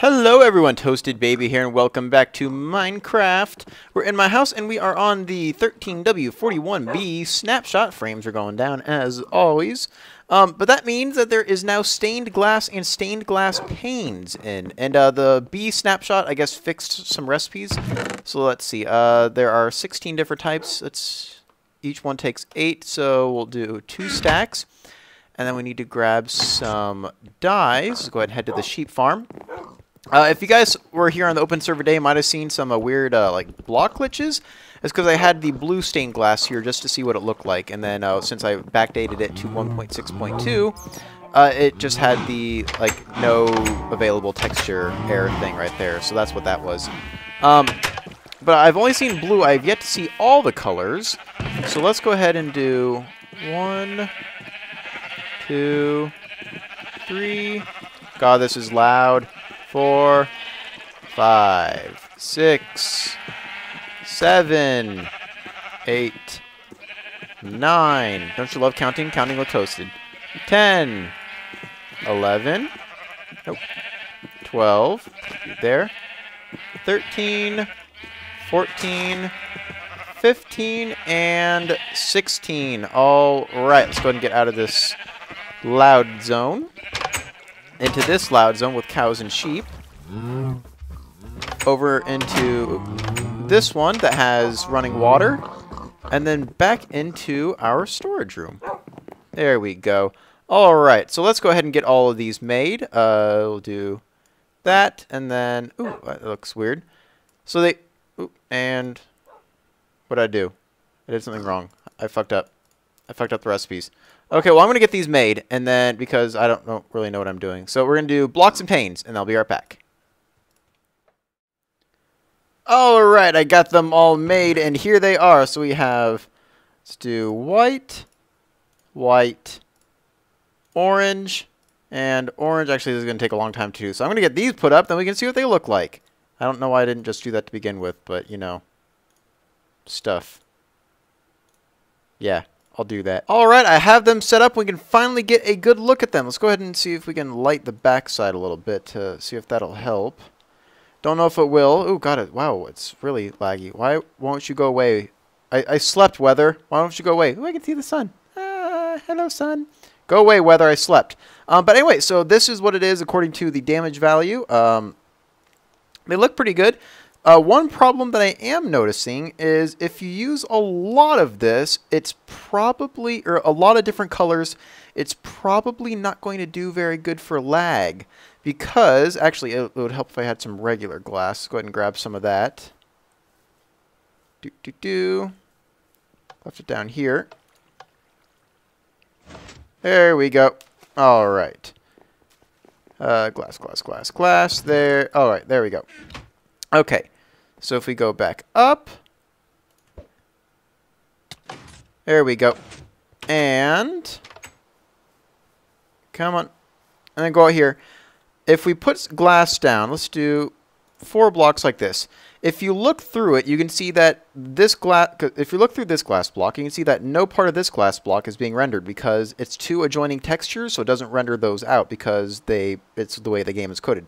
Hello everyone, Toasted Baby here, and welcome back to Minecraft. We're in my house, and we are on the 13W41B Snapshot. Frames are going down, as always. But that means that there is now stained glass and stained glass panes in. And the B Snapshot, I guess, fixed some recipes. So let's see. There are 16 different types. Each one takes 8, so we'll do 2 stacks. And then we need to grab some dyes. Let's go ahead and head to the sheep farm. If you guys were here on the open server day, you might have seen some weird like block glitches. It's because I had the blue stained glass here just to see what it looked like, and then since I backdated it to 1.6.2, it just had the like no available texture error thing right there. So that's what that was. But I've only seen blue. I've yet to see all the colors. So let's go ahead and do 1, 2, 3. God, this is loud. 4, 5, 6, 7, 8, 9. Don't you love counting? Counting with Toasted. 10, 11. Nope. 12. There. 13, 14, 15, and 16. All right, let's go ahead and get out of this loud zone. Into this loud zone with cows and sheep. Over into this one that has running water. And then back into our storage room. There we go. Alright, so let's go ahead and get all of these made. We'll do that, and then... Ooh, that looks weird. So they... Ooh, and... What did I do? I did something wrong. I fucked up. I fucked up the recipes. Okay, well, I'm going to get these made, and then, because I don't really know what I'm doing. So we're going to do blocks and panes, and I'll be right back. Alright, I got them all made, and here they are. So we have, let's do white, white, orange, and orange. Actually, this is going to take a long time to do. So I'm going to get these put up, then we can see what they look like. I don't know why I didn't just do that to begin with, but, you know, stuff. Yeah. I'll do that. Alright, I have them set up. We can finally get a good look at them. Let's go ahead and see if we can light the backside a little bit to see if that'll help. Don't know if it will. Ooh, got it. Wow, it's really laggy. Why won't you go away? I slept, weather. Why don't you go away? Ooh, I can see the sun. Hello, sun. Go away, weather. I slept. But anyway, so this is what it is according to the damage value. They look pretty good. One problem that I am noticing is if you use a lot of this, it's probably, or a lot of different colors, it's probably not going to do very good for lag. Because, actually, it would help if I had some regular glass. Go ahead and grab some of that. Left it down here. There we go. All right. Glass. There. All right, there we go. Okay. So if we go back up, there we go, and come on, and then go out here. If we put glass down, let's do 4 blocks like this. If you look through it, you can see that this glass, if you look through this glass block, you can see that no part of this glass block is being rendered because it's 2 adjoining textures, so it doesn't render those out because it's the way the game is coded.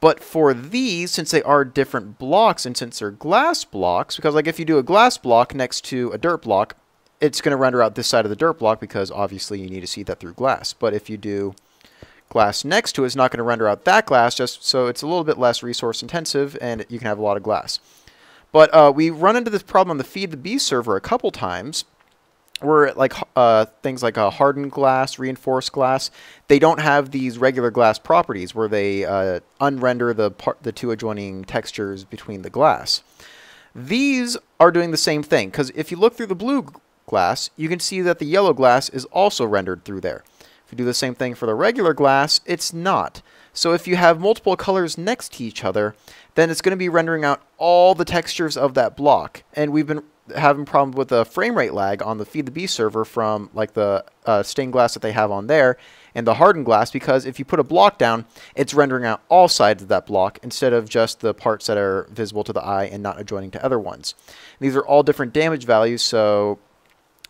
But for these, since they are different blocks and since they're glass blocks, because like if you do a glass block next to a dirt block, it's going to render out this side of the dirt block because obviously you need to see that through glass. But if you do glass next to it, it's not going to render out that glass, just so it's a little bit less resource intensive and you can have a lot of glass. But we run into this problem on the Feed the Bee server a couple times. Where like things like hardened glass, reinforced glass, they don't have these regular glass properties where they unrender the 2 adjoining textures between the glass. These are doing the same thing because if you look through the blue glass, you can see that the yellow glass is also rendered through there. If you do the same thing for the regular glass, it's not. So if you have multiple colors next to each other, then it's going to be rendering out all the textures of that block. And we've been having problems with the frame rate lag on the Feed the Bee server from like the stained glass that they have on there and the hardened glass, because if you put a block down, it's rendering out all sides of that block instead of just the parts that are visible to the eye and not adjoining to other ones. And these are all different damage values, so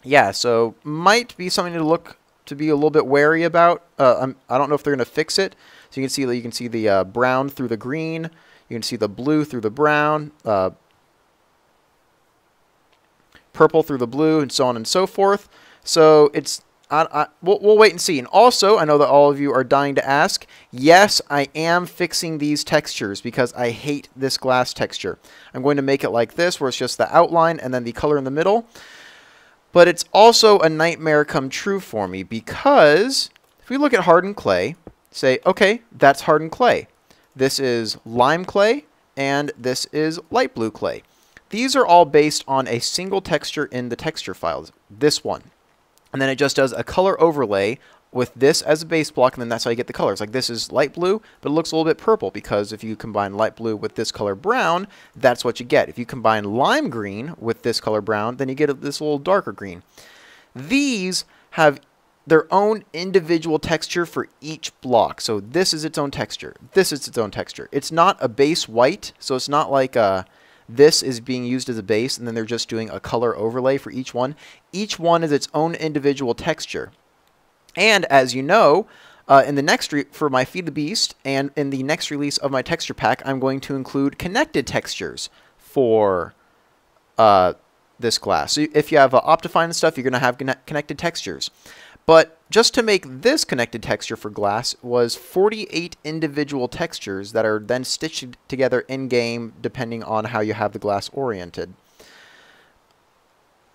yeah, so might be something to be a little bit wary about. I don't know if they're going to fix it. So you can see the brown through the green. You can see the blue through the brown, purple through the blue, and so on and so forth. So it's we'll wait and see. And also, I know that all of you are dying to ask. Yes, I am fixing these textures because I hate this glass texture. I'm going to make it like this, where it's just the outline and then the color in the middle. But it's also a nightmare come true for me because if we look at hardened clay, say, okay, that's hardened clay. This is lime clay, and this is light blue clay. These are all based on a single texture in the texture files, this one. And then it just does a color overlay with this as a base block, and then that's how you get the colors. Like this is light blue, but it looks a little bit purple because if you combine light blue with this color brown, that's what you get. If you combine lime green with this color brown, then you get this little darker green. These have their own individual texture for each block. So this is its own texture. This is its own texture. It's not a base white, so it's not like this is being used as a base, and then they're just doing a color overlay for each one. Each one is its own individual texture. And as you know, in the next for my Feed the Beast and in the next release of my texture pack, I'm going to include connected textures for this glass. So if you have Optifine and stuff, you're going to have connected textures. But just to make this connected texture for glass was 48 individual textures that are then stitched together in-game depending on how you have the glass oriented.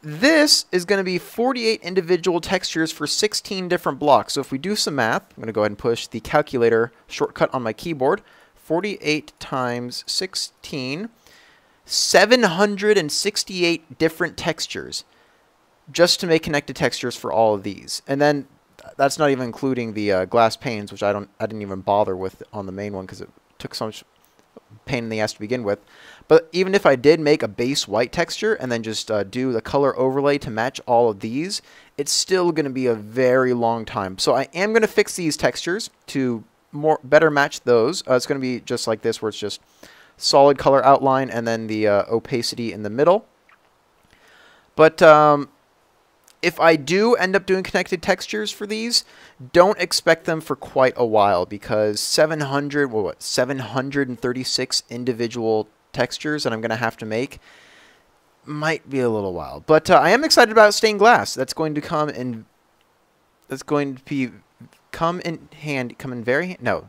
This is going to be 48 individual textures for 16 different blocks. So if we do some math, I'm going to go ahead and push the calculator shortcut on my keyboard. 48 times 16, 768 different textures just to make connected textures for all of these. And then that's not even including the glass panes, which I didn't even bother with on the main one because it took so much pain in the ass to begin with. But even if I did make a base white texture and then just do the color overlay to match all of these, it's still going to be a very long time. So I am going to fix these textures to better match those. It's going to be just like this, where it's just solid color outline and then the opacity in the middle. But if I do end up doing connected textures for these, don't expect them for quite a while because 736 individual textures that I'm going to have to make might be a little while. But I am excited about stained glass. That's going to come in. That's going to come in very no.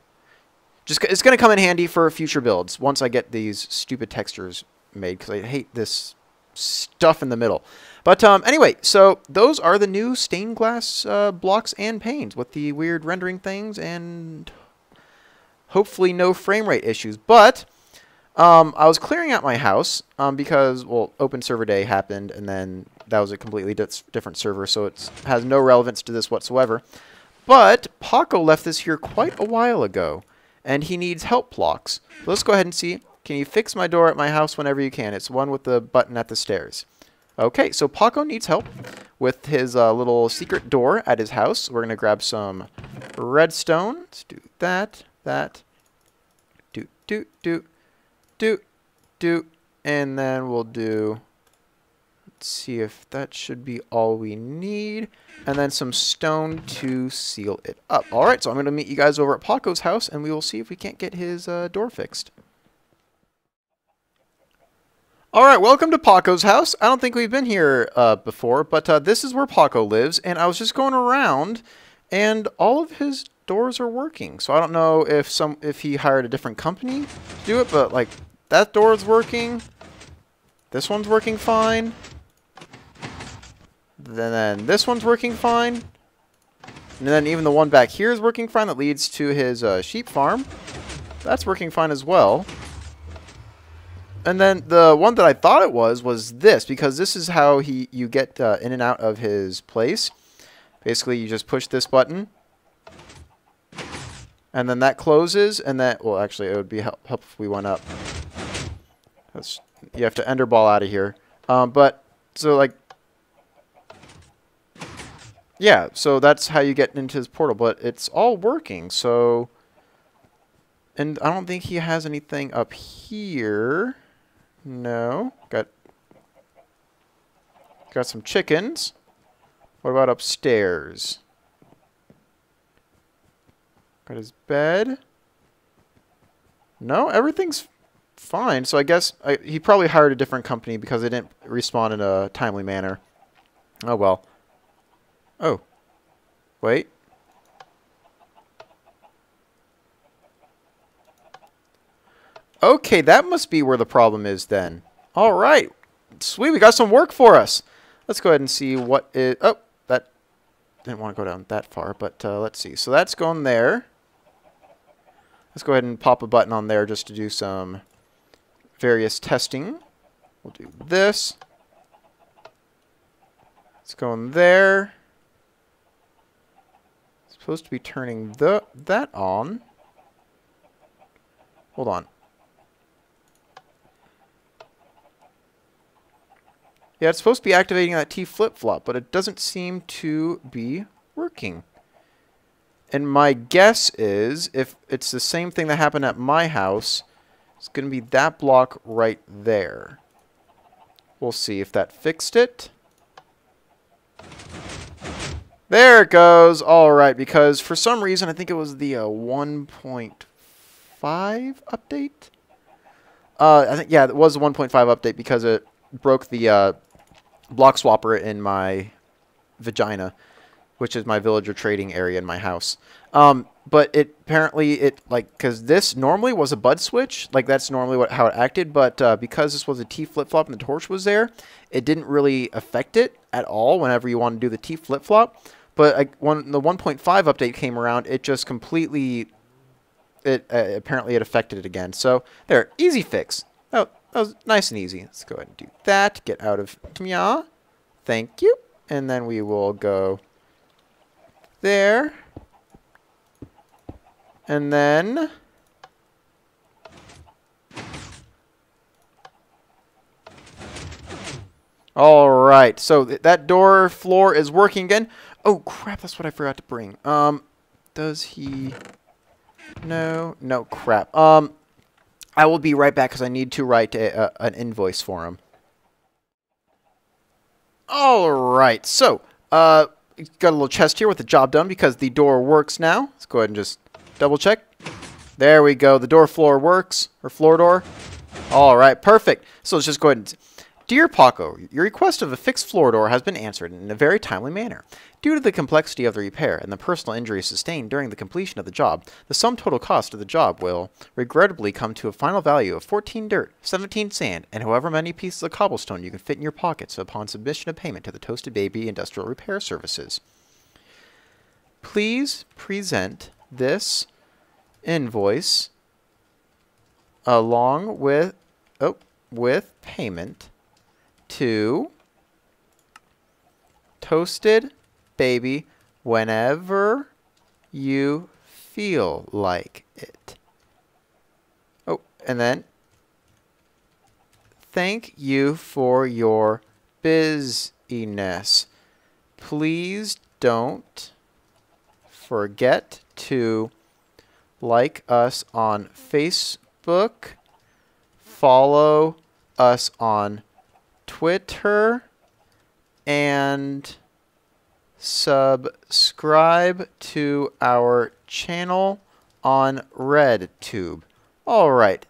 It's going to come in handy for future builds once I get these stupid textures made because I hate this stuff in the middle. But anyway, so those are the new stained glass blocks and panes with the weird rendering things and hopefully no frame rate issues. But I was clearing out my house because, well, Open Server Day happened, and then that was a completely different server, so it has no relevance to this whatsoever. But Paco left this here quite a while ago, and he needs help blocks. So let's go ahead and see. Can you fix my door at my house whenever you can? It's one with the button at the stairs. Okay, so Paco needs help with his little secret door at his house. We're going to grab some redstone. Let's do that, and then we'll do, let's see if that should be all we need, and then some stone to seal it up. All right, so I'm going to meet you guys over at Paco's house, and we will see if we can't get his door fixed. All right, welcome to Paco's house. I don't think we've been here before, but this is where Paco lives, and I was just going around, and all of his doors are working. So I don't know if he hired a different company to do it, but like that door is working. This one's working fine. Then this one's working fine. And then even the one back here is working fine that leads to his sheep farm. That's working fine as well. And then the one that I thought it was this, because this is how you get in and out of his place. Basically, you just push this button, and then that closes, and that, well, actually, it would be help if we went up. You have to ender ball out of here. But, so, like, yeah, so that's how you get into his portal, but it's all working, so, and I don't think he has anything up here. No. Got some chickens. What about upstairs? Got his bed. No, everything's fine. So I guess he probably hired a different company because they didn't respond in a timely manner. Oh, well. Oh. Wait. Okay, that must be where the problem is then. All right. Sweet, we got some work for us. Let's go ahead and see what is... Oh, that didn't want to go down that far, but let's see. So that's going there. Let's go ahead and pop a button on there just to do some various testing. We'll do this. It's going there. It's supposed to be turning that on. Hold on. Yeah, it's supposed to be activating that T flip-flop, but it doesn't seem to be working. And my guess is, if it's the same thing that happened at my house, it's going to be that block right there. We'll see if that fixed it. There it goes. All right, because for some reason, I think it was the 1.5 update. I think, yeah, it was the 1.5 update because it broke the block swapper in my vagina, which is my villager trading area in my house. But it apparently, because this normally was a bud switch, like that's normally how it acted, but because this was a T flip-flop and the torch was there, it didn't really affect it at all whenever you want to do the T flip-flop. But when the 1.5 update came around, it just completely, apparently it affected it again. So there, easy fix. Oh, that was nice and easy. Let's go ahead and do that. Get out of Mia. Thank you. And then we will go there. And then all right. So that door floor is working again. Oh crap, that's what I forgot to bring. Does he? No, crap. I will be right back because I need to write an invoice for him. All right, so got a little chest here with the job done because the door works now. Let's go ahead and just double check. There we go. The door floor works, or floor door. All right, perfect. So let's just go ahead and... Dear Paco, your request of a fixed floor door has been answered in a very timely manner. Due to the complexity of the repair and the personal injuries sustained during the completion of the job, the sum total cost of the job will regrettably come to a final value of 14 dirt, 17 sand, and however many pieces of cobblestone you can fit in your pockets upon submission of payment to the Toasted Baby Industrial Repair Services. Please present this invoice along with payment to Toasted Baby whenever you feel like it. Oh, and then thank you for your busyness. Please don't forget to like us on Facebook, follow us on Twitter, and subscribe to our channel on RedTube. All right.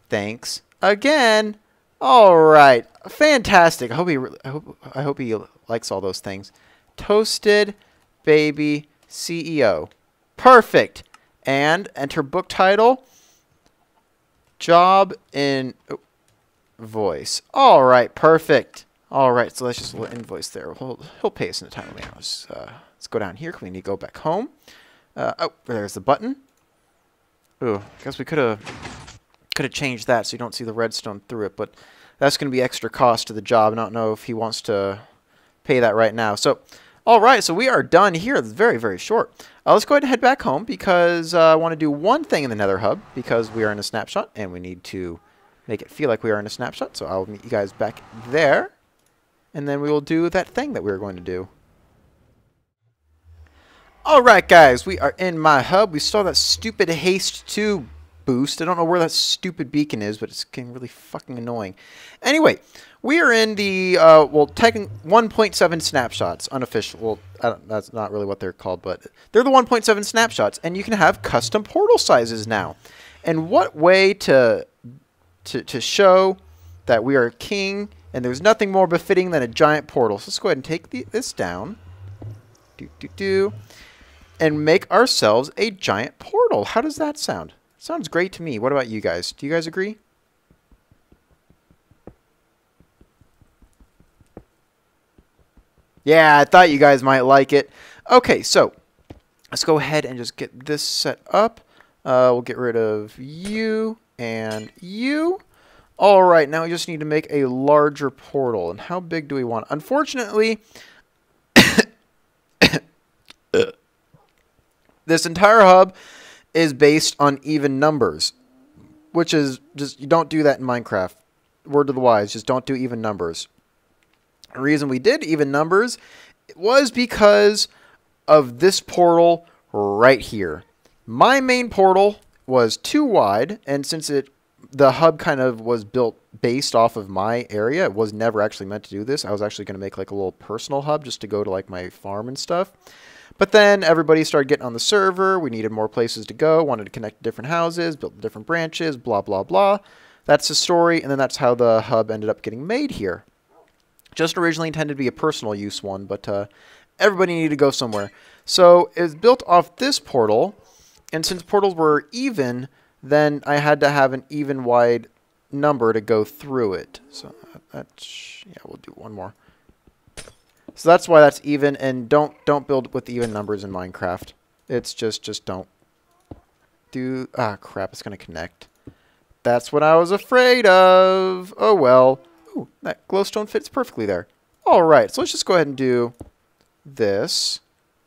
Thanks again. All right. Fantastic. I hope he likes all those things. Toasted Baby CEO. Perfect. And enter book title. Job in voice. All right, perfect. All right, so let's just invoice there. He'll pay us in a timely manner. Let's go down here. We need to go back home. Oh, there's the button. Ooh, I guess we could have changed that so you don't see the redstone through it, but that's going to be extra cost to the job. I don't know if he wants to pay that right now. So, all right, so we are done here. It's very, very short. Let's go ahead and head back home because I want to do one thing in the Nether Hub because we are in a snapshot and we need to make it feel like we are in a snapshot. So I'll meet you guys back there, and then we will do that thing that we were going to do. All right, guys, we are in my hub. We saw that stupid haste 2 boost. I don't know where that stupid beacon is, but it's getting really fucking annoying. Anyway, we are in the, well, 1.7 snapshots, unofficial. Well, that's not really what they're called, but they're the 1.7 snapshots, and you can have custom portal sizes now. And what way to show that we are king, and there's nothing more befitting than a giant portal. So let's go ahead and take this down. And make ourselves a giant portal. How does that sound? Sounds great to me. What about you guys? Do you guys agree? Yeah, I thought you guys might like it. Okay, so let's go ahead and just get this set up. We'll get rid of you and you. All right, now we just need to make a larger portal. And how big do we want? Unfortunately, this entire hub is based on even numbers, which is just, you don't do that in Minecraft. Word to the wise, just don't do even numbers. The reason we did even numbers was because of this portal right here. My main portal was too wide, and since the hub kind of was built based off of my area, it was never actually meant to do this. I was actually going to make like a little personal hub just to go to like my farm and stuff. But then everybody started getting on the server. We needed more places to go, wanted to connect different houses, build different branches, blah, blah, blah. That's the story, and then that's how the hub ended up getting made here. Just originally intended to be a personal use one, but everybody needed to go somewhere. So it was built off this portal, and since portals were even, then I had to have an even wide number to go through it. So that's, yeah, we'll do one more. So that's why that's even, and don't build with even numbers in Minecraft. It's just don't do. Ah, crap! It's gonna connect. That's what I was afraid of. Oh well. Ooh, that glowstone fits perfectly there. All right, so let's just go ahead and do this.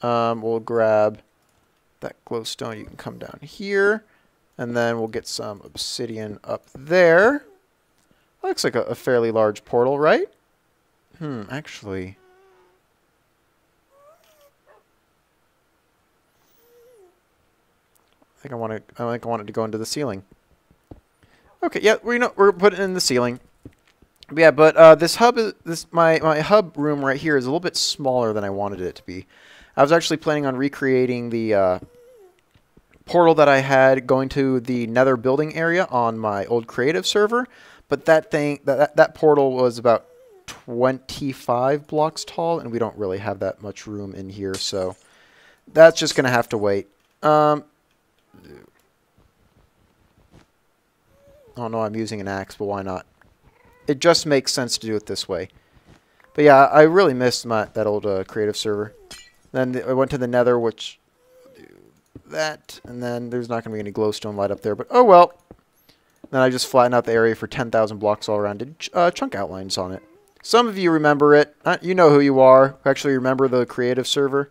We'll grab that glowstone. You can come down here, and then we'll get some obsidian up there. Looks like a fairly large portal, right? Actually. I think I want it to go into the ceiling. Okay, yeah, we're putting it in the ceiling. Yeah, but this hub is my hub room right here is a little bit smaller than I wanted it to be. I was actually planning on recreating the portal that I had going to the Nether building area on my old creative server, but that portal was about 25 blocks tall, and we don't really have that much room in here, so that's just gonna have to wait. Oh no, I'm using an axe, but why not? It just makes sense to do it this way. But yeah, I really missed that old creative server. Then I went to the Nether, which do that, and then there's not going to be any glowstone light up there. But oh well. Then I just flattened out the area for 10,000 blocks all around, did chunk outlines on it. Some of you remember it. You know who you are. Who actually remember the creative server.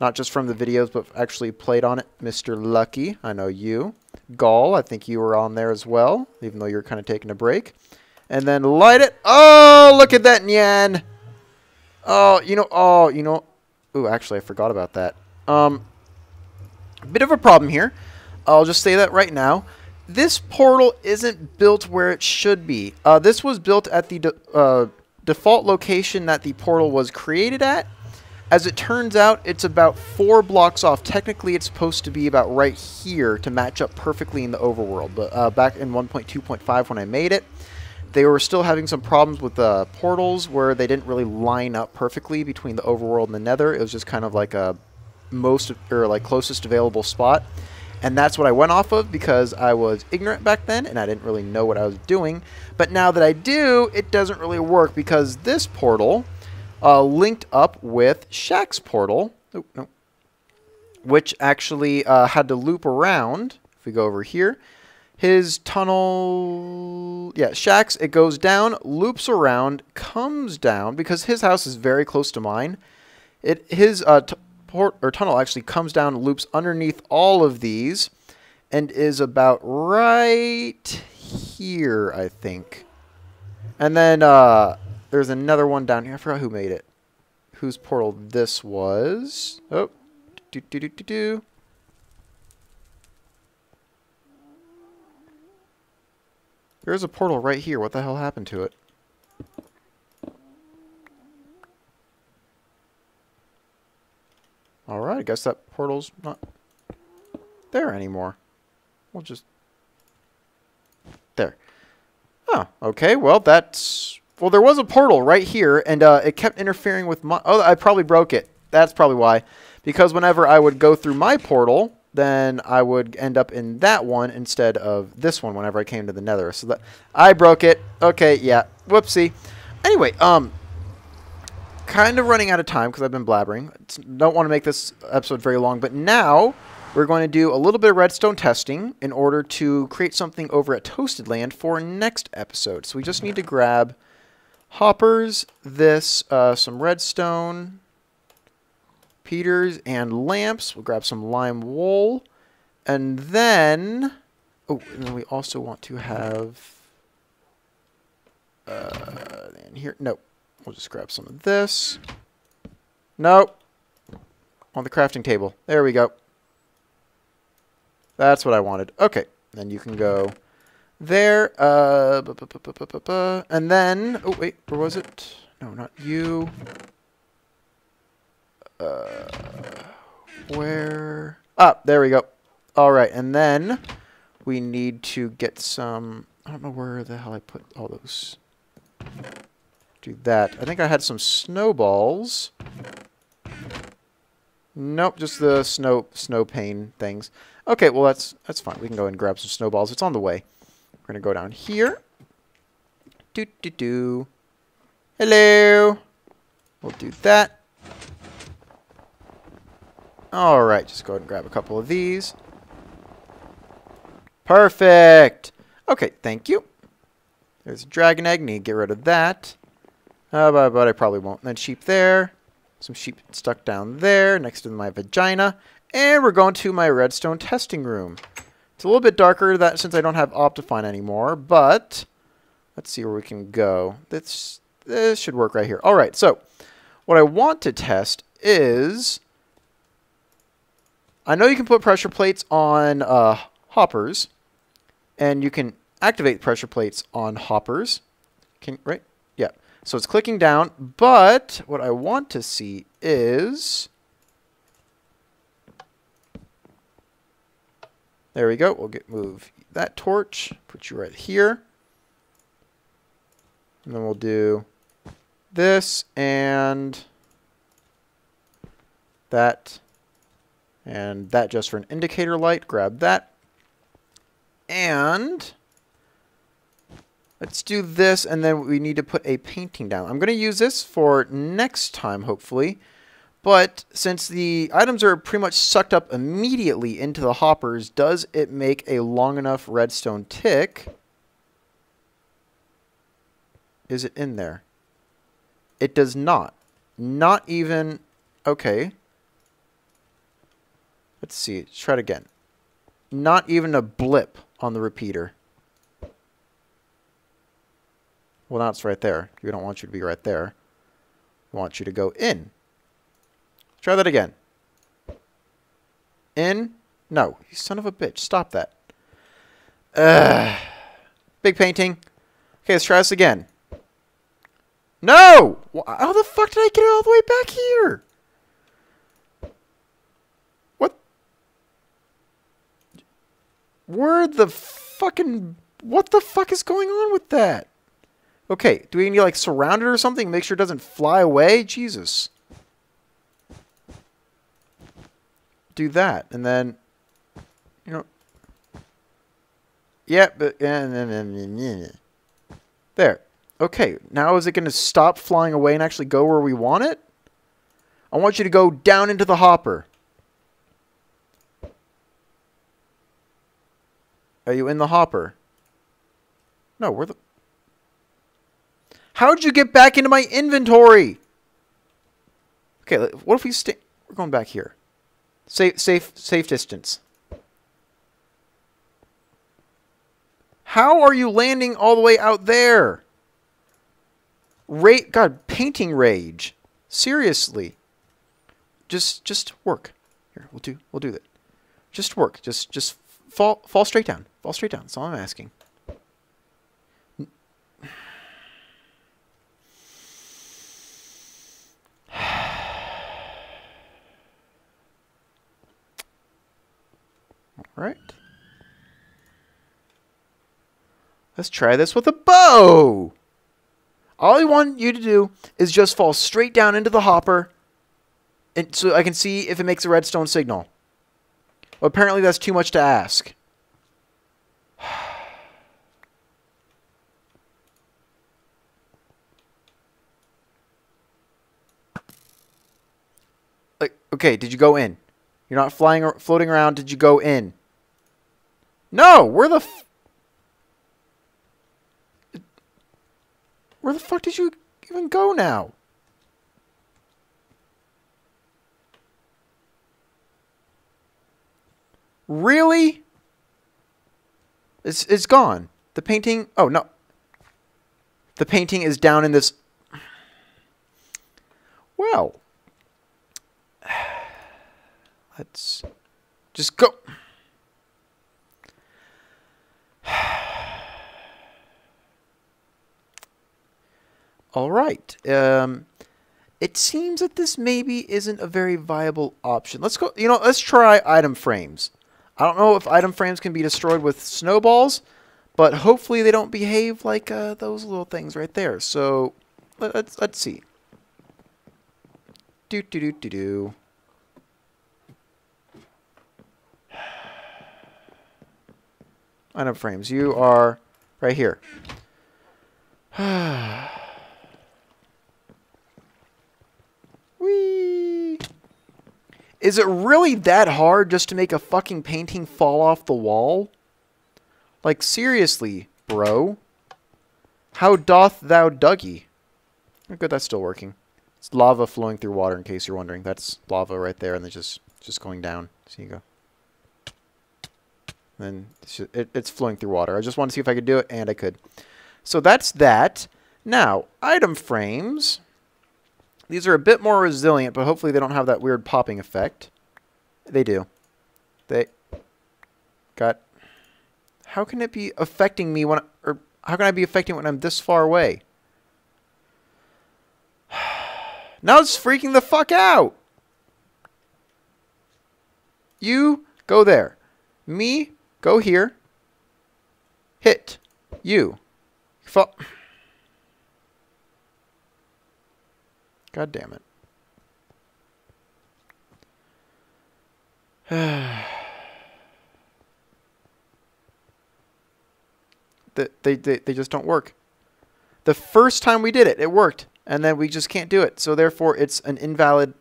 Not just from the videos, but actually played on it. Mr. Lucky, I know you. Gall, I think you were on there as well, even though you're kind of taking a break. And then light it. Oh, look at that Nyan. Ooh, actually, I forgot about that. Bit of a problem here. I'll just say that right now. This portal isn't built where it should be. This was built at the default location that the portal was created at. As it turns out, it's about 4 blocks off. Technically, it's supposed to be about right here to match up perfectly in the overworld. But back in 1.2.5 when I made it, they were still having some problems with the portals where they didn't really line up perfectly between the overworld and the Nether. It was just kind of like a closest available spot. And that's what I went off of because I was ignorant back then and I didn't really know what I was doing. But now that I do, it doesn't really work because this portal linked up with Shaq's portal, which actually had to loop around. If we go over here, his tunnel, yeah, Shaq's, it goes down, loops around, comes down, because his house is very close to mine. His tunnel actually comes down, loops underneath all of these, and is about right here, I think. And then there's another one down here. I forgot who made it. Whose portal this was. Oh. There's a portal right here. What the hell happened to it? Alright, I guess that portal's not there anymore. We'll just... There. Oh, okay. Well, that's... Well, there was a portal right here, and it kept interfering with my... Oh, I probably broke it. That's probably why. Because whenever I would go through my portal, then I would end up in that one instead of this one whenever I came to the nether. So that I broke it. Okay, yeah. Whoopsie. Anyway, kind of running out of time because I've been blabbering. Don't want to make this episode very long, but now we're going to do a little bit of redstone testing in order to create something over at Toasted Land for next episode. So we just need to grab hoppers, this, some redstone, Peters, and lamps. We'll grab some lime wool, and then... Oh, and then we also want to have... in here... Nope. We'll just grab some of this. Nope. On the crafting table. There we go. That's what I wanted. Okay. Then you can go there. And then... Oh, wait. Where was it? No, not you. Where? Ah, there we go. All right. And then we need to get some... I don't know where the hell I put all those... Do that. I think I had some snowballs. Nope, just the snow pane things. Okay, well that's fine. We can go and grab some snowballs. It's on the way. We're gonna go down here. Do. Hello. We'll do that. All right, just go ahead and grab a couple of these. Perfect. Okay, thank you. There's a dragon egg. Need to get rid of that. But I probably won't. And then sheep there. Some sheep stuck down there next to my vagina. And we're going to my redstone testing room. It's a little bit darker that since I don't have Optifine anymore, but let's see where we can go. This should work right here. All right, so what I want to test is... I know you can put pressure plates on hoppers, and you can activate pressure plates on hoppers. Right? Yeah. So it's clicking down, but what I want to see is... There we go. We'll move that torch, put you right here. And then we'll do this and that. And that just for an indicator light. Grab that. And... let's do this, and then we need to put a painting down. I'm going to use this for next time, hopefully. But since the items are pretty much sucked up immediately into the hoppers, does it make a long enough redstone tick? Is it in there? It does not. Not even... Okay. Let's see. Let's try it again. Not even a blip on the repeater. Well, now it's right there. We don't want you to be right there. We want you to go in. Try that again. In? No. You son of a bitch. Stop that. Big painting. Okay, let's try this again. No! How the fuck did I get it all the way back here? What? Where the fucking... What the fuck is going on with that? Okay, do we need to, like, surround it or something? Make sure it doesn't fly away? Jesus. Do that, and then, you know... Yeah, but... There. Okay, now is it going to stop flying away and actually go where we want it? I want you to go down into the hopper. Are you in the hopper? No, where the... How'd you get back into my inventory? Okay, what if we stay... We're going back here. Safe distance. How are you landing all the way out there? God, painting rage. Seriously. Just work. Here, we'll do that. Just work. Just fall straight down. Fall straight down. That's all I'm asking. right? Let's try this with a bow. All I want you to do is just fall straight down into the hopper, and so I can see if it makes a redstone signal. Well, apparently that's too much to ask. Like, okay, did you go in? You're not flying or floating around. Did you go in? No, where the fuck did you even go now? Really? It's gone. The painting... Oh, no. The painting is down in this... Well. Let's just go. All right. It seems that this maybe isn't a very viable option. Let's go. You know, let's try item frames. I don't know if item frames can be destroyed with snowballs, but hopefully they don't behave like those little things right there. So let's see. Do do do do do. Item frames. You are right here. Whee! Is it really that hard just to make a fucking painting fall off the wall? Like, seriously, bro. How doth thou Dougie? Oh, good, that's still working. It's lava flowing through water, in case you're wondering. That's lava right there, and it's just going down. So you go. And it's flowing through water. I just wanted to see if I could do it, and I could. So that's that. Now, item frames. These are a bit more resilient, but hopefully they don't have that weird popping effect. They do. They got... How can it be affecting me when... Or how can I be affecting when I'm this far away? Now it's freaking the fuck out! You, go there. Me, go here. Hit. You. God damn it. They just don't work. The first time we did it, it worked. And then we just can't do it. So therefore, it's an invalid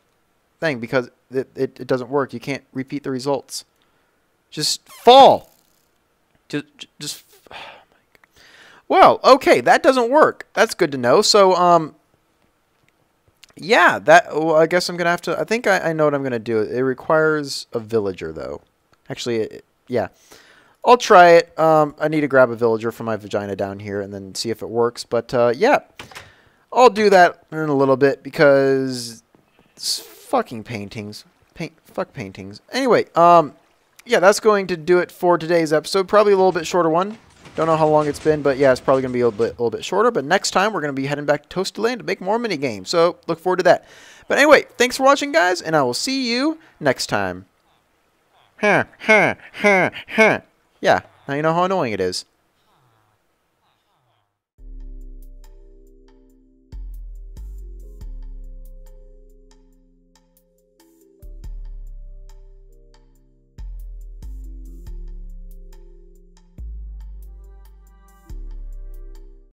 thing because it doesn't work. You can't repeat the results. Just fall. Just oh my God. Well, okay, that doesn't work. That's good to know. So, yeah, well, I guess I'm going to have to... I think I know what I'm going to do. It requires a villager, though. Actually, yeah. I'll try it. I need to grab a villager from my vagina down here and then see if it works. But, yeah. I'll do that in a little bit because... It's fucking paintings. Fuck paintings. Anyway, yeah, that's going to do it for today's episode. Probably a little bit shorter one. Don't know how long it's been, but yeah, it's probably going to be a little bit shorter. But next time, we're going to be heading back to Toasted Land to make more minigames. So, look forward to that. But anyway, thanks for watching, guys, and I will see you next time. Yeah, now you know how annoying it is.